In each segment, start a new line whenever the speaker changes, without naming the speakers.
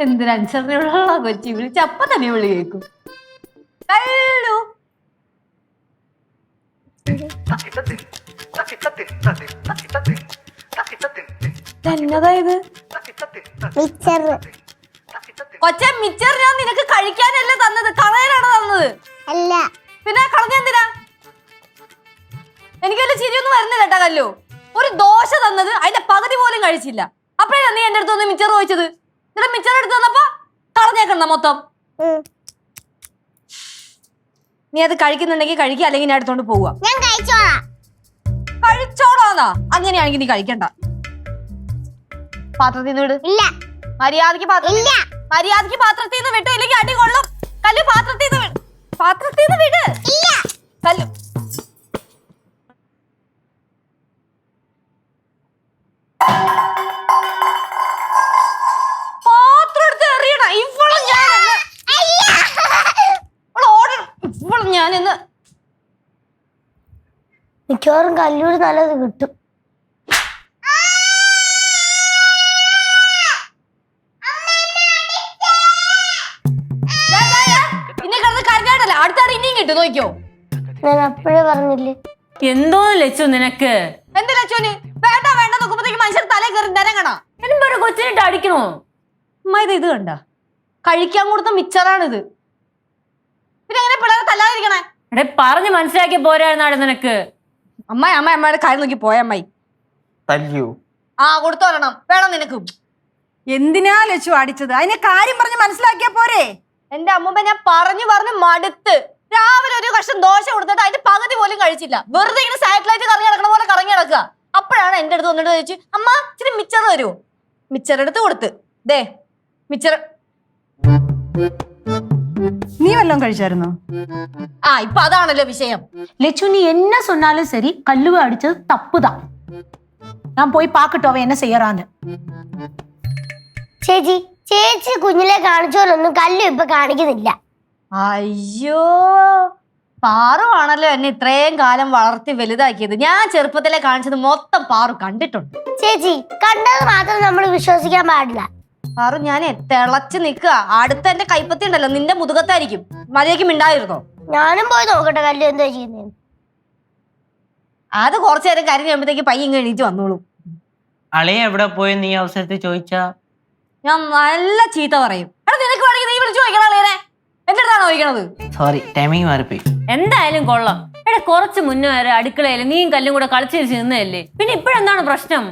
എന്തൊരനുസരണയുള്ള കൊച്ചി വിളിച്ച് അപ്പൊ തന്നെ വിളി കേൾക്കും. കല്ലു എന്നതായത് കൊച്ചെ മിച്ചർ ഞാൻ നിനക്ക് കഴിക്കാനല്ലേ തന്നത്, കളയാനാണ് തന്നത്.
അല്ല
പിന്നെ കളഞ്ഞെന്തിനാ? എനിക്ക് വല്ല ചിരിയൊന്നും വരുന്നില്ല കേട്ടാ കല്ലു. ഒരു ദോശ തന്നത് അതിന്റെ പകുതി പോലും കഴിച്ചില്ല. അപ്പഴാ നീ എന്റെ അടുത്ത് ഒന്ന് മിച്ചർ ചോദിച്ചത്. എന്നിട്ട് മിച്ചർ എടുത്ത് തന്നപ്പോ കളഞ്ഞേക്കണ്ട മൊത്തം. നീ അത് കഴിക്കുന്നുണ്ടെങ്കിൽ കഴിക്കുക, അല്ലെങ്കിൽ ഞാൻ എടുത്തോണ്ട് പോവുക.
ഞാൻ കഴിച്ചോളാം.
കഴിച്ചോളാന്നാ? അങ്ങനെയാണെങ്കിൽ നീ കഴിക്കണ്ട. പാത്രത്തിൽ നിന്ന് വിട്.
ഇല്ല.
മര്യാദക്ക് മര്യാദക്ക് പാത്രത്തിൽ നിന്ന് വിട്ടു, ഇല്ലെങ്കിൽ അടി കൊള്ളും. കല്ലു പാത്രത്തിൽ നിന്ന് വിട്. പാത്രത്തിൽ നിന്ന് വിട്.
ഇല്ല.
കല്ലു പാത്രം എടുത്ത് എറിയണ ഇവളും ഞാനിന്ന്
മിക്കവാറും കല്ലൂര് നല്ലത് കിട്ടും.
ഇന്നെ കിടന്ന് കരഞ്ഞാടല്ല, അടുത്താട് ഇനിയും കിട്ടും നോക്കിയോ.
ഞാൻ അപ്പോഴേ പറഞ്ഞില്ലേ.
എന്തോ ലച്ചു നിനക്ക്?
എന്ത് ലച്ചുവിന്? വേണ്ട വേണ്ട നോക്കുമ്പോഴത്തേക്ക് മനുഷ്യർ തലേ കയറി നരങ്ങണ.
എന്നും ഒരു കൊച്ചിനിട്ട് അടിക്കണോ?
അമ്മ ഇത് കണ്ട കഴിക്കാൻ കൊടുത്ത മിച്ചറാണിത്. പിന്നെ എങ്ങനെ പിള്ളേരെ തല്ലാതിരിക്കണേ?
എടേ പറഞ്ഞ് മനസ്സിലാക്കി പോരായിരുന്നാട് നിനക്ക്.
അമ്മയുടെ കാര്യം നോക്കി പോയ അമ്മായി.
തല്ലിയോ?
ആ കൊടുത്തോരണം വേണം നിനക്ക്.
എന്തിനാ ലച്ചു അടിച്ചത്? അതിനെ കാര്യം പറഞ്ഞ് മനസ്സിലാക്കിയാ പോരെ?
എന്റെ അമ്മൂമ്മ ഞാൻ പറഞ്ഞു മടുത്ത്. രാവിലെ ഒരു കഷ്ണം ദോശ കൊടുത്തിട്ട് അതിന്റെ പകുതി പോലും കഴിച്ചില്ല. വെറുതെ ഇങ്ങനെ സാറ്റലൈറ്റ് കറങ്ങി നടക്കണ പോലെ കറങ്ങി നടക്കുക. അപ്പോഴാണ് എന്റെ അടുത്ത് വന്നിട്ട് ചോദിച്ചു, അമ്മ ഇച്ചിരി മിച്ചർ തരുമോ? മിച്ചർ എടുത്ത് കൊടുത്ത്. ദേ മിച്ചർ.
നീ വല്ലതും കഴിച്ചായിരുന്നോ?
ആ ഇപ്പൊ അതാണല്ലോ വിഷയം.
லெச்சு நீ என்ன சொன்னாலும் சரி கல்லுவை அடிச்சது தப்புதான். நான் போய் பார்க்கட்டும் அவன் என்ன செய்யறான்னு.
ചേച്ചി കുഞ്ഞിലെ കാണിച്ചോലൊന്നും കല്ലു ഇപ്പൊ കാണിക്കുന്നില്ല.
അയ്യോ പാറു ആണല്ലോ എന്നെ ഇത്രയും കാലം വളർത്തി വലുതാക്കിയത്. ഞാൻ ചെറുപ്പത്തിലെ കാണിച്ചത് മൊത്തം പാറു കണ്ടിട്ടുണ്ട്.
ചേച്ചി കണ്ടത് മാത്രം നമ്മൾ വിശ്വസിക്കാൻ പാടില്ല.
പാറു ഞാൻ തിളച്ച് നിക്കുക. അടുത്ത എന്റെ കൈപ്പത്തി ഉണ്ടല്ലോ നിന്റെ മുതുകത്തായിരിക്കും. മര്യാദയ്ക്ക് മിണ്ടായിരുന്നോ?
ഞാനും പോയി നോക്കട്ടെ കല്ലു എന്താ ചെയ്യുന്നത്.
അത് കുറച്ചു നേരം കരഞ്ഞ് കഴിയുമ്പോഴത്തേക്ക് പയ്യങ്ങ് എണീറ്റ് വന്നോളൂ.
അളിയ എവിടെ പോയി നീ അവസരത്തിൽ ചോദിച്ചാ
ഞാൻ നല്ല ചീത്ത പറയും. എടാ നിനക്ക് വേണമെങ്കിൽ നീ വിളിച്ചു ചോദിക്കണം അളിയനെ. എന്റെ അടുത്താണോ ചോദിക്കണത്?
സോറി ടൈമിങ് മാറിപ്പോയി.
എന്തായാലും കൊള്ളാം. എടാ കുറച്ച് മുന്നേ വരെ അടുക്കളയിൽ നീയും കല്ലും കൂടെ കളിച്ചിരിച്ച് നിന്നതല്ലേ, പിന്നെ ഇപ്പഴെന്താണ് പ്രശ്നം?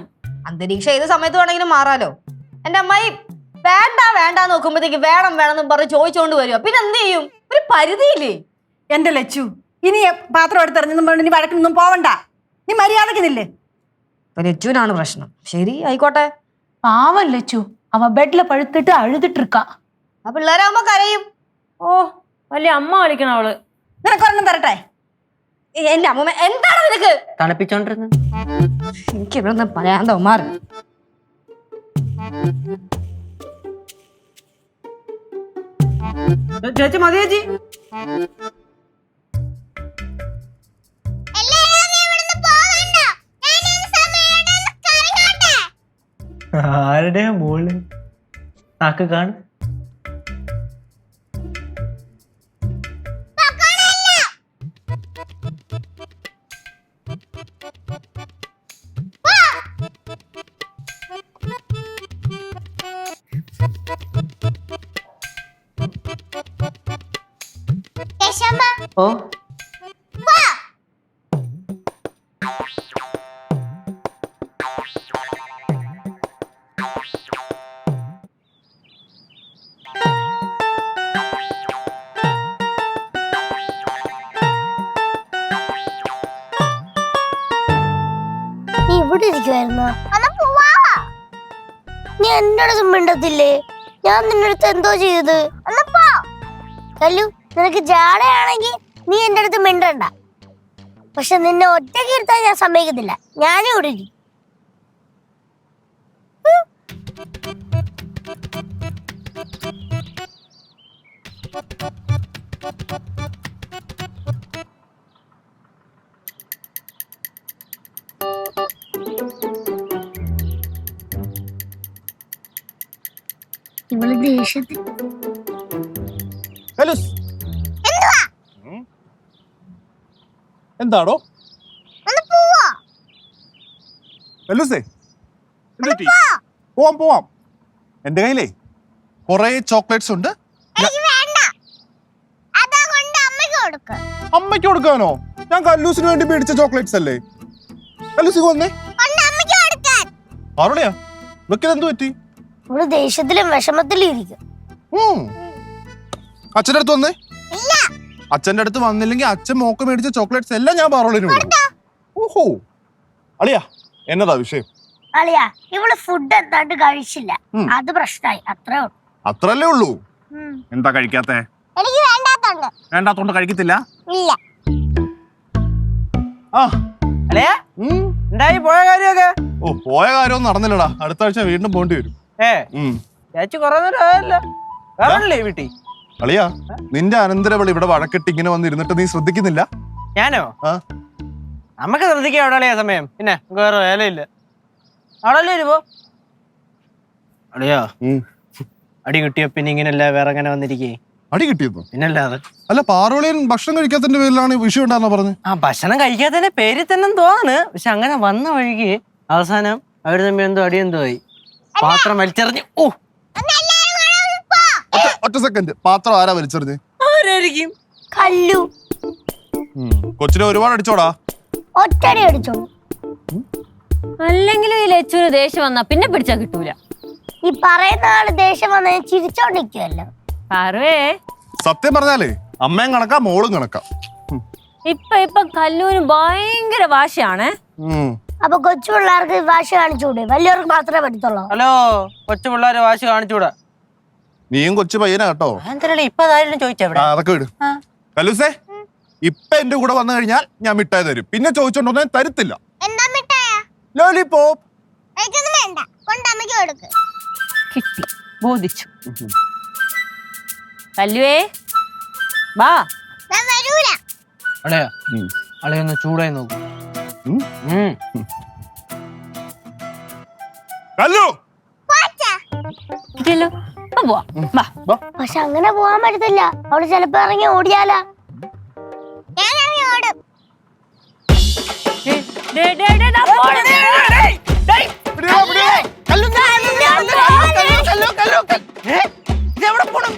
അന്തരീക്ഷം ഏത് സമയത്ത് വേണമെങ്കിലും മാറാലോ. എന്റെ അമ്മായി വേണ്ട നോക്കുമ്പോഴത്തേക്ക് വേണം എന്ന് പറഞ്ഞ് ചോദിച്ചോണ്ട് വരുക. പിന്നെ എന്ത് ചെയ്യും? ഒരു പരിധിയില്ലേ?
എന്റെ ലച്ചു ഇനി പാത്രം എടുത്തെറിഞ്ഞെന്നും പറഞ്ഞു നീ വഴക്കിനൊന്നും പോവണ്ട. നീ മര്യാദക്ക് നില്ലേ.
ലച്ചുവിനാണ് പ്രശ്നം. ശരി ആയിക്കോട്ടെ.
பாவம் லெச்சு அவ பெட்ல படுத்துட்டு அழுதுட்டு இருக்கா.
ആ പിള്ളേരാകുമ്പോ കരയും.
ഓ വലിയ അമ്മ കളിക്കണ അവള്.
നിനക്കൊരെണ്ണം തരട്ടെ?
എന്റെ അമ്മൂമ്മ എന്താണ് നിനക്ക്?
തണുപ്പിച്ചോണ്ടിരുന്നു.
എനിക്ക് ഇവിടെ നിന്ന് പറയാന്തോ മാറി.
ചേച്ചി മതി ചേച്ചി. ആരുടെ മോള് നാക്ക് കാണും. ഓ
നീ ഇവിടെ ഇരിക്കുവായിരുന്നോ? നീ എന്റെ അടുത്ത് മിണ്ടത്തില്ലേ? ഞാൻ നിന്റെ അടുത്ത് എന്തോ ചെയ്തത്? കല്ലു നിനക്ക് ജാടയാണെങ്കിൽ നീ എന്റെ അടുത്ത് മിണ്ടണ്ട. പക്ഷെ നിന്നെ ഒറ്റയ്ക്ക് ഇരുത്താൻ ഞാൻ സമ്മതിക്കത്തില്ല. ഞാനും ഇവിടെ ഇരിക്കും. ഇവള് ദേഷ്യത്തിൽ
എന്താടോ പോവാം പോവാം. എന്റെ കയ്യിലേ കൊറേ ചോക്ലേറ്റ്സ് ഉണ്ട്. അമ്മയ്ക്ക് കൊടുക്കാനോ? ഞാൻ കല്ലൂസിന് വേണ്ടി മേടിച്ച ചോക്ലേറ്റ്സ് അല്ലേ. കല്ലൂസിക്ക് വന്നേ. ആരോടെയാ വെക്കൽ? എന്തു പറ്റി?
ഇവള് ദേഷ്യത്തിലും വിഷമത്തിലും ഇരിക്കും.
അച്ഛൻ്റെ അടുത്ത് വന്നേ. അച്ഛന്റെ അടുത്ത് വന്നില്ലെങ്കിൽ അച്ഛൻ മോക്ക് മേടിച്ച ചോക്ലേറ്റ്സ് എല്ലാം ഞാൻ പാറോളിന് കൊടുക്കും. ഓഹോ അളിയാ, എന്നതാ വിഷയം?
അളിയാ, ഇവള് ഫുഡ് എന്താണ്ട് കഴിച്ചില്ല, അത് പ്രശ്നമായി.
അത്രല്ലേ ഉള്ളൂ. എന്താ കഴിക്കാത്തെ?
എനിക്ക് വേണ്ടാത്തോണ്ട്.
വേണ്ടാത്തോണ്ട് കഴിക്കത്തില്ല?
ഇല്ല.
ആ
അല്ലയാ എന്തായി പോയ കാര്യമൊക്കെ?
ഓ, പോയ കാര്യമൊന്നും നടന്നില്ലടാ. അടുത്ത ആഴ്ച വീണ്ടും പോണ്ടി വരും.
ചേച്ചി കൊറേ നേരം ആയല്ലോ. വേറല്ലേ വീട്ടിൽ?
അളിയാ, നിന്റെ അനന്തരവളി ഇവിടെ വഴക്കെട്ട് ഇങ്ങനെ വന്നിരുന്നിട്ട് നീ ശ്രദ്ധിക്കുന്നില്ല?
ഞാനോ? നമുക്ക് ശ്രദ്ധിക്കാം അവിടെ അളിയാ സമയം. പിന്നെ വേറെ വേലയില്ല. അവിടെ വരുമ്പോ അളിയാ അടി കിട്ടിയ പിന്നെ ഇങ്ങനല്ല വേറെ അങ്ങനെ വന്നിരിക്കേ.
അടി കിട്ടിയെന്നോ?
പിന്നല്ലാതെ.
അല്ല, പാറോളിയൻ ഭക്ഷണം കഴിക്കാത്തതിന്റെ പേരിലാണ് വിഷയം ഉണ്ടാകുന്ന പറഞ്ഞു.
ആ ഭക്ഷണം കഴിക്കാത്തതിന്റെ പേരിൽ തന്നെ തോന്നാണ്. പക്ഷെ അങ്ങനെ വന്ന വഴിക്ക് അവസാനം അവര് തമ്മിൽ എന്തോ അടിയെന്തോ ആയി. പാത്രം വലിച്ചെറിഞ്ഞു. ഓ,
ഒറ്റ സെക്കൻഡ്. പാത്രം ആരാ വലിച്ചെറിഞ്ഞ്?
ആരായിരിക്കും?
കല്ലു.
കൊച്ചിനെ ഒരുപാട് അടിച്ചോടാ?
ഒറ്റടി അടിച്ചോളൂ.
അല്ലെങ്കിലും ഈ ലച്ചുവിന് ദേഷ്യം വന്നാ പിന്നെ പിടിച്ചാ കിട്ടൂല.
ഈ പറയുന്ന ആള് ദേഷ്യം വന്ന ചിരിച്ചോണ്ടിരിക്കുവല്ലോ.
പാറുവേ,
സത്യം പറഞ്ഞാലേ അമ്മയും കണക്കാ മോളും കണക്കാ.
ഇപ്പൊ കല്ലൂന് ഭയങ്കര വാശിയാണേ.
അപ്പൊ കൊച്ചു പിള്ളേർക്ക് വാശി കാണിച്ചൂടെ? വലിയവർക്ക് മാത്രമേ പറ്റത്തുള്ളൂ.
ഹലോ, കൊച്ചു പിള്ളേരെ വാശി കാണിച്ചൂടാ.
നീയും കൊച്ചു പയ്യനാ കേട്ടോ.
ഇപ്പൊ അതായാലും ചോദിച്ചെവിടെ?
അതൊക്കെ വിട്. കല്ലൂസേ, ഇപ്പൊ എന്റെ കൂടെ വന്നു കഴിഞ്ഞാൽ ഞാൻ മിഠായി തരും. പിന്നെ ചോദിച്ചോണ്ടോ ഞാൻ തരത്തില്ല. ലോലിപോപ്പ്.
കിട്ടി, ബോധിച്ചു. കല്ലുവേ വാ.
അളയാ, അളയൊന്ന് ചൂടായി നോക്കൂ.
കല്ലു
കിട്ടിയല്ലോ. പോവാ. വാ.
പക്ഷെ അങ്ങനെ പോവാൻ പറ്റത്തില്ല. അവള് ചിലപ്പോ ഇറങ്ങി ഓടിയാലാ.
ഇതെവിടെ പോണം?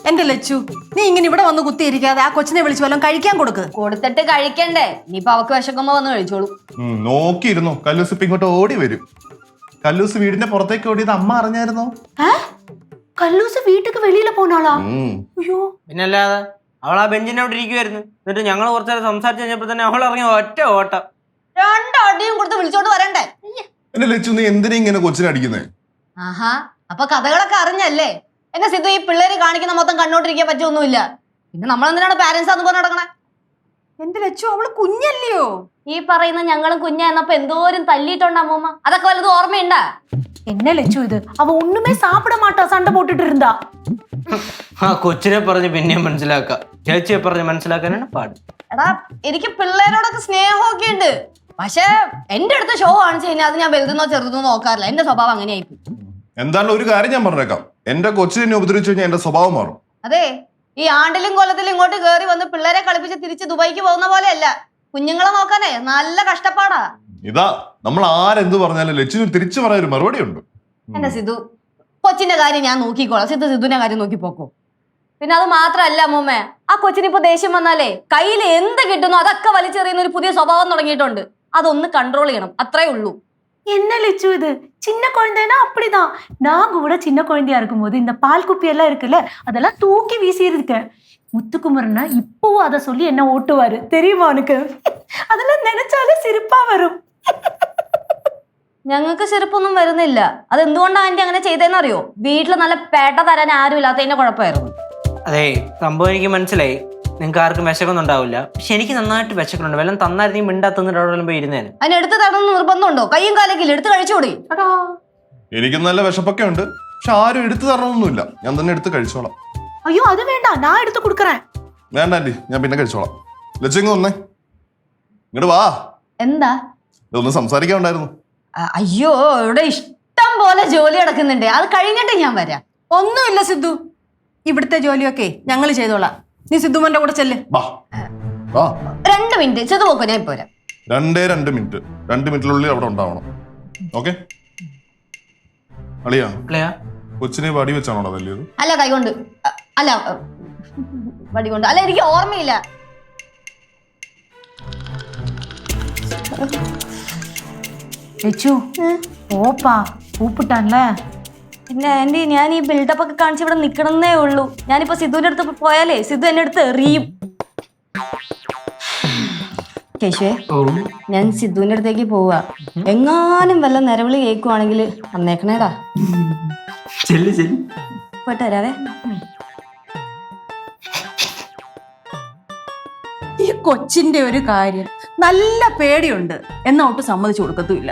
എന്റെ ലച്ചു, നീ ഇങ്ങനെ ഇവിടെ വന്ന് കുത്തിയിരിക്കാതെ ആ കൊച്ചിനെ വിളിച്ചു വല്ലതും കഴിക്കാൻ കൊടുക്ക്.
കൊടുത്തിട്ട് കഴിക്കണ്ടേ? ഇനിയിപ്പൊ അവക്ക് വിശക്കുമ്പോ വന്ന് കഴിച്ചോളൂ.
നോക്കിയിരുന്നു. കല്ലൂസ് ഇപ്പൊ ഇങ്ങോട്ട് ഓടി വരും. കല്ലൂസ് വീടിന്റെ പുറത്തേക്ക് ഓടിയത് അമ്മ അറിഞ്ഞായിരുന്നോ?
കല്ലൂസ് വീട്ടുക്ക് വെളിയില പോനാളാ? അയ്യോ,
പിന്നല്ലാതെ. അവൾ ആ ബെഞ്ചിന്റെ അവിടെ ഇരിക്കുവായിരുന്നു. എന്നിട്ട് ഞങ്ങൾ കുറച്ചു നേരം സംസാരിച്ചു കഴിഞ്ഞപ്പോ തന്നെ അവൾ ഇറങ്ങി ഒറ്റ ഓട്ടം.
രണ്ടടിയും കൊടുത്ത് വിളിച്ചോണ്ട് വരണ്ടേ?
എന്നെ ലച്ചു, നീ എന്തിനാ ഇങ്ങനെ കൊച്ചിനെ അടിക്കുന്നേ?
ആഹാ, അപ്പൊ കഥകളൊക്കെ അറിഞ്ഞല്ലേ? എന്നെ സിദ്ധു, ഈ പിള്ളേര് കാണിക്കുന്ന മൊത്തം കണ്ണോട്ടിരിക്കാൻ പറ്റൊന്നുമില്ല. പിന്നെ നമ്മളെന്തിനാണ് പാരന്റ്സ് ആന്ന് പറഞ്ഞ് നടക്കണേ?
എന്റെ ലച്ചു, അവള് കുഞ്ഞല്ലയോ?
ഈ പറയുന്ന ഞങ്ങളും കുഞ്ഞ എന്നപ്പോ എന്തോരം തല്ലിയിട്ടുണ്ട് അമ്മൂമ്മ. അതൊക്കെ വല്ലതും ഓർമ്മയുണ്ടാ?
என்ன லட்சு இது? அவ ஒண்ணுமே சாப்பிட மாட்டா, சண்டை போட்டுட்டு இருந்தா.
ആ കൊച്ചിനെ പറഞ്ഞ് പിന്നെയും മനസ്സിലാക്കാം. ചേച്ചിയെ പറഞ്ഞ് മനസ്സിലാക്കാനാണ് പാട്.
എടാ, എനിക്ക് പിള്ളേരോടൊക്കെ സ്നേഹമൊക്കെ ഉണ്ട്. പക്ഷെ എന്റെ അടുത്ത് ഷോ കാണിച്ചു കഴിഞ്ഞാൽ അത് ഞാൻ വലുതെന്നോ ചെറുതെന്നോ നോക്കാറില്ല. എന്റെ സ്വഭാവം അങ്ങനെയായിപ്പോ.
എന്തായാലും ഒരു കാര്യം ഞാൻ പറഞ്ഞേക്കാം. എന്റെ കൊച്ചിനെ ഉപദ്രവിച്ചു കഴിഞ്ഞാൽ എന്റെ സ്വഭാവം മാറും.
അതെ, ഈ ആണ്ടിലും കൊല്ലത്തിലും ഇങ്ങോട്ട് കയറി വന്ന് പിള്ളേരെ കളിപ്പിച്ച് തിരിച്ച് ദുബായിക്ക് പോകുന്ന പോലെയല്ല. കുഞ്ഞുങ്ങളെ നോക്കാനേ നല്ല കഷ്ടപ്പാടാ.
ഇതാ, നമ്മൾ ആരെന്ത് പറഞ്ഞാലും ലക്ഷ്മി തിരിച്ചു പറയാൻ ഒരു മറുപടി ഉണ്ട്.
എന്റെ സിദ്ധു, കൊച്ചിന്റെ കാര്യം ഞാൻ നോക്കിക്കോളാം. സിദ്ധുവിന്റെ കാര്യം നോക്കി പോക്കോ. പിന്നെ അത് മാത്രല്ല അമ്മൂമ്മ, ആ കൊച്ചിന് ഇപ്പൊ ദേഷ്യം വന്നാലേ കയ്യിൽ എന്ത് കിട്ടുന്നോ അതൊക്കെ വലിച്ചെറിയുന്ന ഒരു പുതിയ സ്വഭാവം തുടങ്ങിയിട്ടുണ്ട്. അതൊന്ന് കൺട്രോൾ ചെയ്യണം, അത്രേ ഉള്ളൂ.
என்ன லட்சு இது? சின்ன குழந்தைனா அப்படிதான். நான் கூட சின்ன குழந்தையா இருக்கும்போது இந்த பால் குப்பி எல்லாம் இருக்குல்ல, அதெல்லாம் தூக்கி வீசி இருக்கேன். முத்துக்குமரனா இப்பவும் அதை சொல்லி என்ன ஓட்டுவாரு தெரியுமா உனக்கு? அதெல்லாம் நினைச்சாலே சிரிப்பா வரும்.
ഞങ്ങൾക്ക് ചെറുപ്പൊന്നും വരുന്നില്ല. അതെന്തുകൊണ്ടാണ് ആന്റി അങ്ങനെ ചെയ്തതെന്ന് അറിയോ? വീട്ടിൽ നല്ല പേട്ട തരാൻ ആരും ഇല്ലാത്തതിന്റെ കുഴപ്പമായിരുന്നു.
അതെ, സംഭവം എനിക്ക് മനസ്സിലായി. നിങ്ങൾക്ക് ആർക്കും വിശക്കൊന്നും ഉണ്ടാവില്ല. പക്ഷെ എനിക്ക് നന്നായിട്ട് വിശക്കുന്നുണ്ട്. വല്ലതും തന്നായിരുന്നെങ്കിൽ മിണ്ടാത്തന്നിട്ട് അവിടെ പോയി ഇരുന്നേന്.
അതിന് എടുത്ത് തടന്ന് നിർബന്ധമുണ്ടോ? കയ്യും കാലൊക്കെ എടുത്ത് കഴിച്ചുകൂടി.
എനിക്ക് നല്ല വിശപ്പൊക്കെ ഉണ്ട്, പക്ഷെ ആരും എടുത്തു തരണമൊന്നുമില്ല. ഞാൻ തന്നെ എടുത്ത് കഴിച്ചോളാം.
ஐயோ அது வேண்டாம், நான் எடுத்து கொடுக்கறேன்.
വേണ്ട ആന്റി, ഞാൻ പിന്നെ കഴിച്ചോളാം. ലക്ഷ്യങ്ങ് വന്നേ, ഇങ്ങോട്ട് വാ.
എന്താ?
ഇതൊന്നും സംസാരിക്കാനുണ്ടായിരുന്നു.
അയ്യോ, ഇവിടെ ഇഷ്ടം പോലെ ജോലി നടക്കുന്നുണ്ട്. അത് കഴിഞ്ഞിട്ട് ഞാൻ വരാം.
ഒന്നുമില്ല സിദ്ധു, ഇവിടുത്തെ ജോലിയൊക്കെ ഞങ്ങൾ ചെയ്തോളാം. നീ സിദ്ധുമോന്റെ കൂടെ ചെല്ല്.
വാ വാ.
2 മിനിറ്റ് ചെത് പോക്കോ, ഞാൻ ഇപ്പൊ വരാം.
2 മിനിറ്റ്. 2 മിനിറ്റിനുള്ളിൽ അവിടെ ഉണ്ടാവണം. ഓക്കെ അളിയാ? കൊച്ചിനെ വടി വെച്ചാണോ തല്ലിയത്?
അല്ല, കൈകൊണ്ട്. അല്ല, വടി കൊണ്ട്. അല്ല, എനിക്ക് ഓർമ്മയില്ല.
லெச்சு ஓப்பா கூப்பிட்டான்ல.
പിന്നെ ആന്റി, ഞാൻ ഈ ബിൽഡപ്പ് ഒക്കെ കാണിച്ച് ഇവിടെ നിക്കണമെന്നേ ഉള്ളൂ. ഞാനിപ്പോ സിദ്ധുവിന്റെ അടുത്ത് പോയാലേ സിദ്ധു എന്നെ അടുത്ത് എറിയും. കേശുവേ, ഞാൻ സിദ്ധുവിന്റെ അടുത്തേക്ക് പോവാ. എങ്ങാനും വല്ല നിലവിളി കേൾക്കുവാണെങ്കിൽ അന്നേക്കണേടാ. പോയിട്ട് വരാവേ.
ഈ കൊച്ചിന്റെ ഒരു കാര്യം നല്ല പേടിയുണ്ട്, എന്നാ ഒട്ട് സമ്മതിച്ചു കൊടുക്കത്തുമില്ല.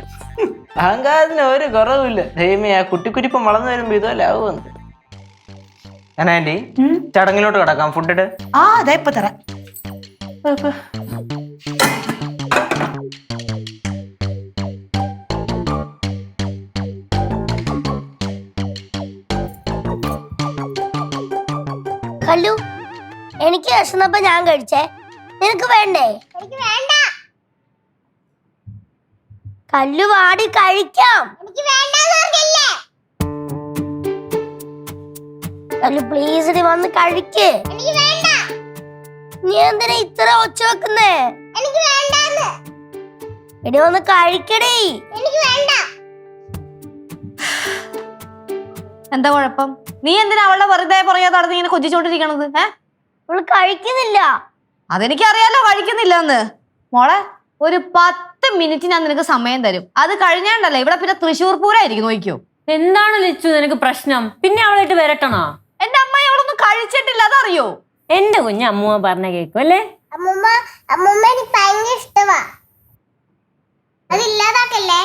അഹങ്കാരത്തിന് ഒരു കുറവില്ല. ദൈവമേ, ആ കുട്ടിക്കുരിപ്പം വളർന്നു വരുമ്പോ ഇതുപോലെ ആവുമെന്ന്. ഞാൻ ആന്റി ചടങ്ങിലോട്ട് കിടക്കാം. ഫുഡ് ഇട്.
അതെ ഇപ്പൊ തരാം.
കല്ലു, എനിക്ക് വിശന്നപ്പോ ഞാൻ കഴിച്ചേ, നിനക്ക് വേണ്ടേ? എനിക്ക് വേണ്ട. കല്ലു വാടി കഴിക്കാം. എനിക്ക് വേണ്ട. കല്ലു പ്ലീസ് നീ വന്ന് കഴിക്ക്. എനിക്ക് വേണ്ട. നീ എന്തിനാ ഇത്ര ഒച്ച വെക്കുന്നേ? എനിക്ക് വേണ്ട. എടി വന്ന് കഴിക്കടി. എനിക്ക് വേണ്ട.
എന്താ കുഴപ്പം? നീ എന്തിനാ അവളുടെ വെറുതെ പുറകെ നടന്ന് ഇങ്ങനെ കൊഞ്ചിച്ചോണ്ടിരിക്കണത്?
അവള് കഴിക്കുന്നില്ല.
അതെനിക്കറിയാലോ കഴിക്കുന്നില്ല എന്ന്. മോളെ, ഒരു 10 മിനിറ്റ് ഞാൻ നിനക്ക് സമയം തരും. അത് കഴിഞ്ഞാണ്ടല്ലേ ഇവിടെ പിന്നെ തൃശ്ശൂർ പൂരായിരിക്കും. നോക്കിയോ.
എന്താണ് ലച്ചു നിനക്ക് പ്രശ്നം? പിന്നെ അവളായിട്ട് വരട്ടണോ?
എന്റെ അമ്മ അവളൊന്നും കഴിച്ചിട്ടില്ല, അതറിയോ?
എന്റെ കുഞ്ഞ് അമ്മൂമ്മ പറഞ്ഞ കേക്കും അല്ലേ?
അമ്മൂമ്മ എനിക്ക് ഭയങ്കര ഇഷ്ടമാ. അതില്ലാതാക്കല്ലേ.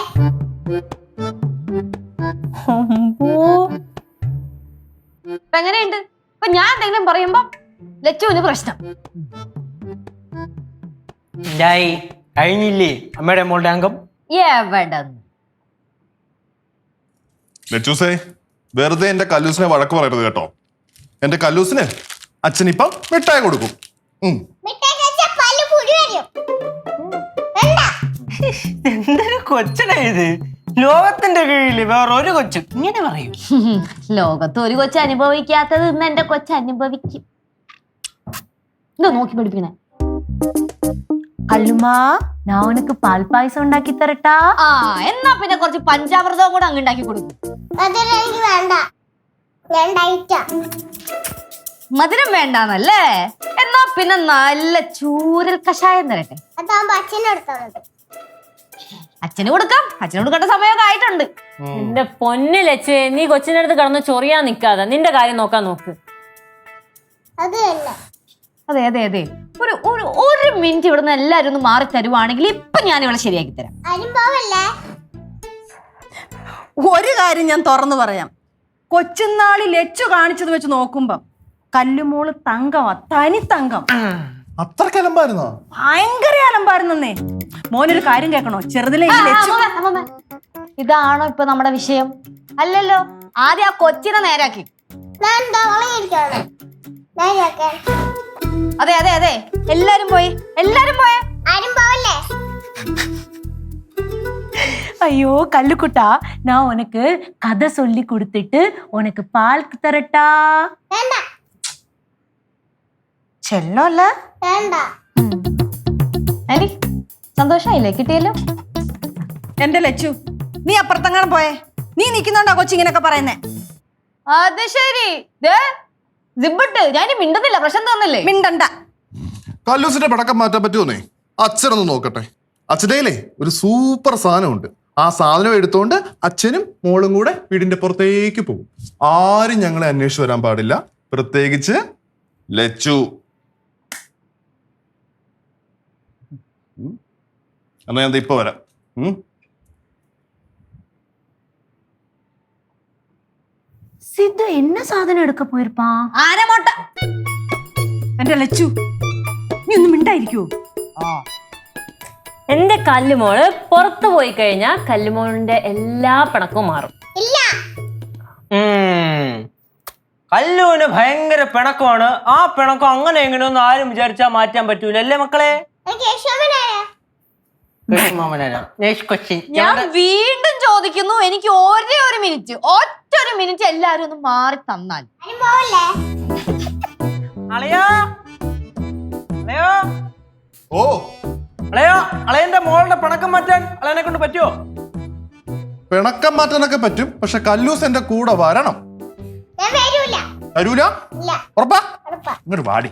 ഇപ്പൊ എങ്ങനെയുണ്ട്? ഇപ്പൊ ഞാൻ എന്തെങ്കിലും പറയുമ്പോ ലച്ചുവിന് പ്രശ്നം.
കഴിഞ്ഞില്ലേ അമ്മയുടെ മോളുടെ അംഗം?
എവിടെ
ലച്ചൂസേ, വെറുതെ എന്റെ കല്ലൂസിനെ വഴക്ക് പറയരുത് കേട്ടോ. എന്റെ കല്ലൂസിന് അച്ഛനിപ്പം മിഠായി കൊടുക്കും.
എന്തൊരു കൊച്ചടാ ഇത്! ലോകത്തിന്റെ കീഴില് വേറെ ഒരു കൊച്ചു ഇങ്ങനെ പറയും?
ലോകത്ത് ഒരു കൊച്ചു അനുഭവിക്കാത്തത് ഇന്ന് എന്റെ കൊച്ചു അനുഭവിക്കും. എന്താ നോക്കി പഠിപ്പിക്കണേ?
കല്ലുമാ, ഞാൻ ഉനക്ക് പാൽ പായസം ഉണ്ടാക്കി തരട്ടാ?
എന്നാ പിന്നെ കുറച്ച് പഞ്ചാമൃതവും കൂടെ അങ്ങ് ഉണ്ടാക്കി കൊടുക്കും.
എനിക്ക് വേണ്ട. ഞാൻ ഡയറ്റാ.
മധുരം വേണ്ടാന്നല്ലേ? എന്നാ പിന്നെ നല്ല ചൂരൽ കഷായം തരട്ടെ.
അതാകുമ്പോ അച്ഛനെടുത്തോളൂ.
അച്ഛന് കൊടുക്കാം. അച്ഛന് കൊടുക്കേണ്ട സമയമൊക്കെ ആയിട്ടുണ്ട്.
എന്റെ പൊന്ന് ലച്ചു, നീ കൊച്ചിന്റെ അടുത്ത് കിടന്ന് ചൊറിയാൻ നിക്കാതെ നിന്റെ കാര്യം നോക്കാൻ നോക്ക്.
അത് തന്നെ.
അതെ അതെ അതെ, ഒരു മിനിറ്റ് ഇവിടുന്ന് എല്ലാരും ഒന്ന് മാറി തരുവാണെങ്കിൽ ഇപ്പൊ ഞാൻ ഇവളെ ശരിയാക്കി തരാം.
ഒരു കാര്യം ഞാൻ തുറന്നു പറയാം. കൊച്ചുനാളി ലച്ചു കാണിച്ചത് വെച്ച് നോക്കുമ്പം കല്ലുമോള് തങ്കമാ, തനി തങ്കം.
അത്രക്ക് അലമ്പായിരുന്നോ?
ഭയങ്കര അലമ്പായിരുന്നേ. മോനൊരു കാര്യം കേൾക്കണോ? ചെറുതിലെ
ഇതാണോ ഇപ്പൊ നമ്മുടെ വിഷയം? അല്ലല്ലോ. ആദ്യം ആ കൊച്ചിനെ നേരാക്കി. അതെ അതെ അതെ, എല്ലാരും പോയി.
ആരും പോവല്ലേ?
ஐயோ கல்லுக்குட்டா, நான் உனக்கு கதை சொல்லி கொடுத்துட்டு உனக்கு பால் தரட்டா?
വേണ്ട.
ചെല്ലല്ല.
വേണ്ട.
ആന്റി, സന്തോഷായില്ലേ? കിട്ടിയല്ലോ.
എന്റെ ലച്ചു, നീ അപ്പുറത്തെങ്ങാനും പോയേ. നീ നിൽക്കുന്നുണ്ടോ കൊച്ചിങ്ങനൊക്കെ പറയുന്നേ?
അത് ശരി. സിബിട്ട് ഞാൻ മിണ്ടുന്നില്ല. പ്രശ്നം തോന്നില്ലേ?
മിണ്ടണ്ട.
കല്ലൂസിന്റെ പടക്കം മാറ്റാൻ പറ്റുമോന്നേ? അച്ഛനൊന്ന് നോക്കട്ടെ. അച്ഛനേലേ ഒരു സൂപ്പർ സാധനമുണ്ട്. ആ സാധനം എടുത്തോണ്ട് അച്ഛനും മോളും കൂടെ വീടിന്റെ പുറത്തേക്ക് പോകും. ആരും ഞങ്ങളെ അന്വേഷിച്ച് വരാൻ പാടില്ല, പ്രത്യേകിച്ച് ലച്ചു. എന്നാ ഞാൻ ഇപ്പൊ വരാം.
സിദ്ധു என்ன സാധനം എടുക്ക പോയിരിപ്പാൻ?
ആരമോട്ട
എന്റെ ലച്ചു, നീ ഒന്നും മിണ്ടായിരിക്കോ?
എന്റെ കല്ലുമോള് പുറത്തു പോയി കഴിഞ്ഞാൽ കല്ലുമോളിന്റെ എല്ലാ പിണക്കവും മാറും.
കല്ലുവിന് ഭയങ്കര പിണക്കമാണ്. ആ പിണക്കം അങ്ങനെ എങ്ങനെയൊന്നും ആരും വിചാരിച്ചാൽ മാറ്റാൻ പറ്റൂല, അല്ലേ മക്കളെ?
ഞാൻ വീണ്ടും ചോദിക്കുന്നു, എനിക്ക് ഒരേ ഒരു മിനിറ്റ്, ഒറ്റ ഒരു മിനിറ്റ് എല്ലാരും ഒന്ന് മാറി തന്നാൽ.
അളയാ, അളയോ,
ഓ
അളയോ, അളയന്റെ മോളുടെ പിണക്കം മാറ്റാൻ അളയനെ കൊണ്ട് പറ്റുമോ?
പിണക്കം മാറ്റാനൊക്കെ പറ്റും, പക്ഷെ കല്ലൂസ് എന്റെ കൂടെ വരണം. വരൂല? ഉറപ്പാ? ഇങ്ങോട്ട് വാടി.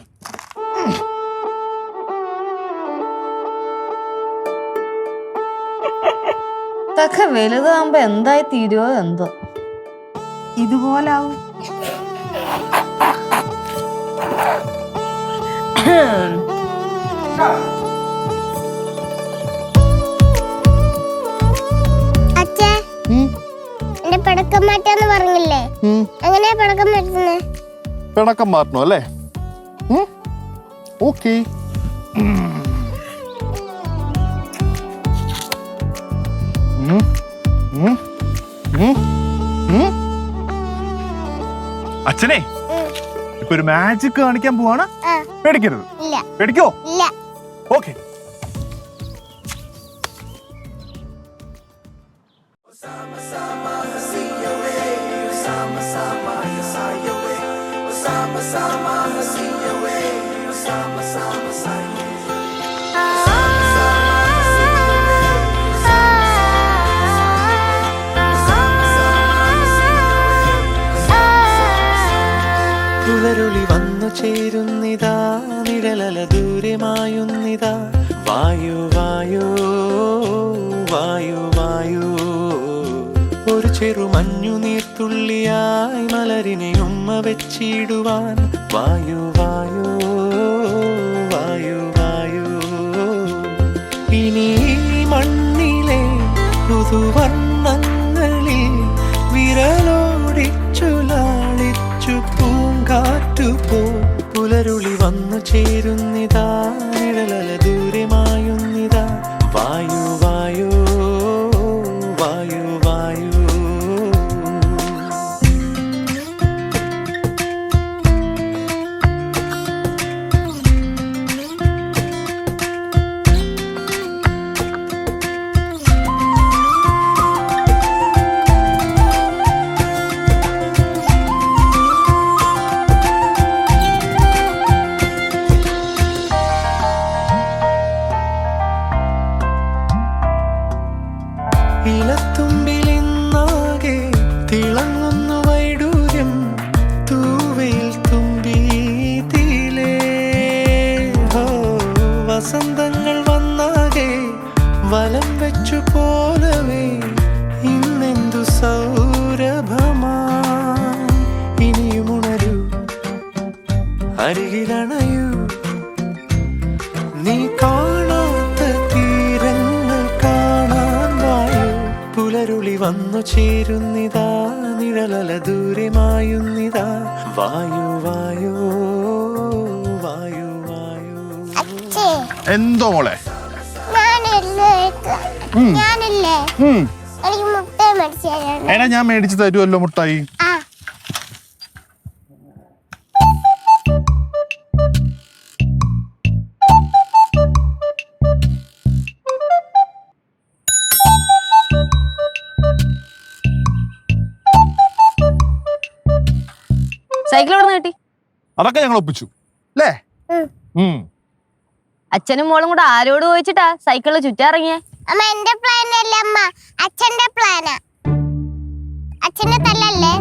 ഇതൊക്കെ വലുതാകുമ്പോ എന്തായി തീരുവോ എന്തോ.
ഇതുപോലാവും.
അച്ഛാ, എന്റെ പിണക്കം മാറ്റാന്ന് പറഞ്ഞില്ലേ, എങ്ങനെയാ പിണക്കം മാറ്റുന്നത്?
പിണക്കം മാറ്റണം അല്ലേ? ഓക്കെ. അച്ഛനെ ഇപ്പൊ ഒരു മാജിക് കാണിക്കാൻ പോവാണ്. പേടിക്കരുത്. പേടിക്കോ? ഓക്കെ.
പുലരുളി വന്നു ചേരുന്നിതാ, നിഴലല ദൂരമായുന്നിതാ. വായു വായു വായു വായു, ഒരു ചെറു മഞ്ഞു നീർത്തുള്ളിയായി മലരിനെ ഉമ്മ വെച്ചിടുവാൻ. വായു വായു വായു വായു, ഇനി മണ്ണിലെ പുതുവർണ്ണങ്ങളിൽ വിരലോടിച്ചു ലാളിച്ചു പൂങ്കാറ്റുപോ. പുലരുളി വന്നു ചേരുന്നിതാ, നിഴലല ദൂരമായുന്നിതാ. വായു വായു വായു വായു. ഇലത്തുമ്പിലിന്നാകെ തിളങ്ങുന്നു വൈഡൂര്യം, തൂവയിൽ തുമ്പീതിലേ. വസന്തങ്ങൾ വന്നാകെ വലം വെച്ചു പോലവേ, ഇന്നെന്തു സൗരഭമാ. ഇനിയുമുണരൂ, അരികിലണയൂ, നീ കാണാത്ത തീരങ്ങൾ കാണാൻ വായു. പുലരുളി വന്നു ചേരുന്നിതാ, നിഴലല ദൂരമായുന്നിതാ. വായു വായു വായു വായു.
എന്തോ മോളെ?
ഞാനല്ലേ എനിക്ക് മുട്ട മേടിച്ചു തരാണ്.
എടാ ഞാൻ മേടിച്ചു തരുമല്ലോ മുട്ടായി.
സൈക്കിൾ എവിടെ നിന്ന് കിട്ടി?
അതൊക്കെ ഞങ്ങൾ ഒപ്പിച്ചു അല്ലേ?
അച്ഛനും മോളും കൂടെ ആരോട് ചോദിച്ചിട്ടാ സൈക്കിളിൽ ചുറ്റാറിങ്ങിയേ?
അമ്മ എന്റെ പ്ലാൻ അല്ല അമ്മ, അച്ഛന്റെ പ്ലാനാ. അച്ഛന്റെ തല്ലല്ലേ?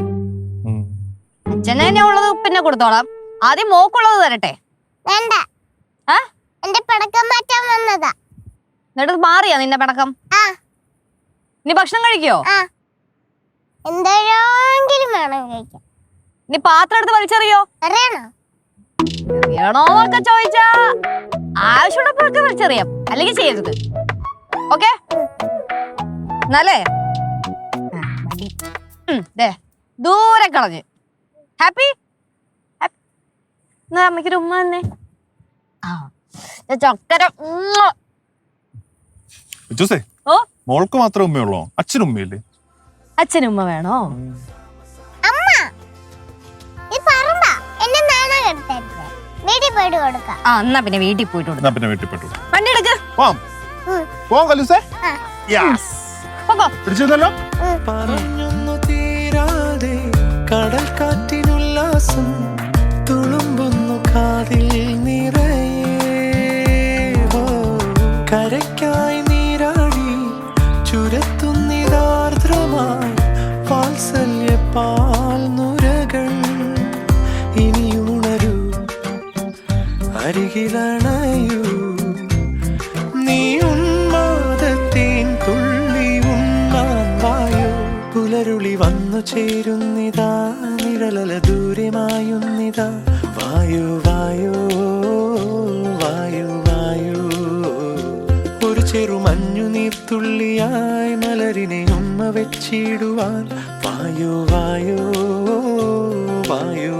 അച്ഛനെ തന്നെ ഉള്ളത് പിന്നെ കൊടുത്തോളാം, ആദ്യം മോക്കുള്ളത് തരട്ടെ.
വേണ്ട, എന്റെ പിണക്കം മാറ്റാൻ വന്നതാ.
എന്നിട്ട് മാറിയാ നിന്റെ പിണക്കം? നീ ഭക്ഷണം കഴിക്കോ?
എന്തെങ്കിലും വേണം കഴിക്കാൻ.
നീ പാത്രം എടുത്ത് വലിച്ചെറിയോ?
അറിയണോ?
വേണോന്നൊക്കെ ചോദിച്ചാ ആവശ്യമുള്ളപ്പോഴൊക്കെ വലിച്ചെറിയാം, അല്ലെങ്കിൽ ചെയ്യരുത്. ഓക്കെ എന്നാലേ ദൂരെ കളഞ്ഞ്. ഹാപ്പി? എന്നാ അമ്മയ്ക്കൊരു ഉമ്മ തന്നെ. ചക്കര.
ജോസേ,
ഓ,
മോൾക്ക് മാത്രമേ ഉമ്മയുള്ളോ? അച്ഛനും ഉമ്മയില്ലേ?
അച്ഛനും ഉമ്മ വേണോ?
വീട്ടിൽ പോയിട്ട് കൊടുക്കാം.
ആ എന്നാ പിന്നെ വീട്ടിൽ പോയിട്ട്
എന്നാ പിന്നെ വീട്ടിൽ പെട്ടു.
വണ്ടി എടുക്ക്.
പോവാം കല്ലൂസേ.
പോകോ.
പിടിച്ചിരുന്നല്ലോ.
പറഞ്ഞൊന്നു തീരാതെ കടൽ കാറ്റിനുല്ലാസം തുളുമ്പുന്നു കാതിൽ നിറയെ. കരയ്ക്കായി നീരാടി ചുരത്തുന്നിതാർദ്രമായി വാത്സല്യ പാൽ നുരകൾ. ഇനിയുണരൂ, അരികിലണയൂ, നീ ഉന്മാദത്തേൻ തുള്ളി ഉണ്ണാൻ വായോ. പുലരുളി വന്നു ചേരുന്നിതാ, നിഴലല ദൂരമായുന്നിതാ. വായോ വായോ വായോ വായോ. ഒരു ചെറു മഞ്ഞു നീർത്തുള്ളിയായി മലരിനെ ഉമ്മ വെച്ചിടുവാൻ. വായോ വായോ വായോ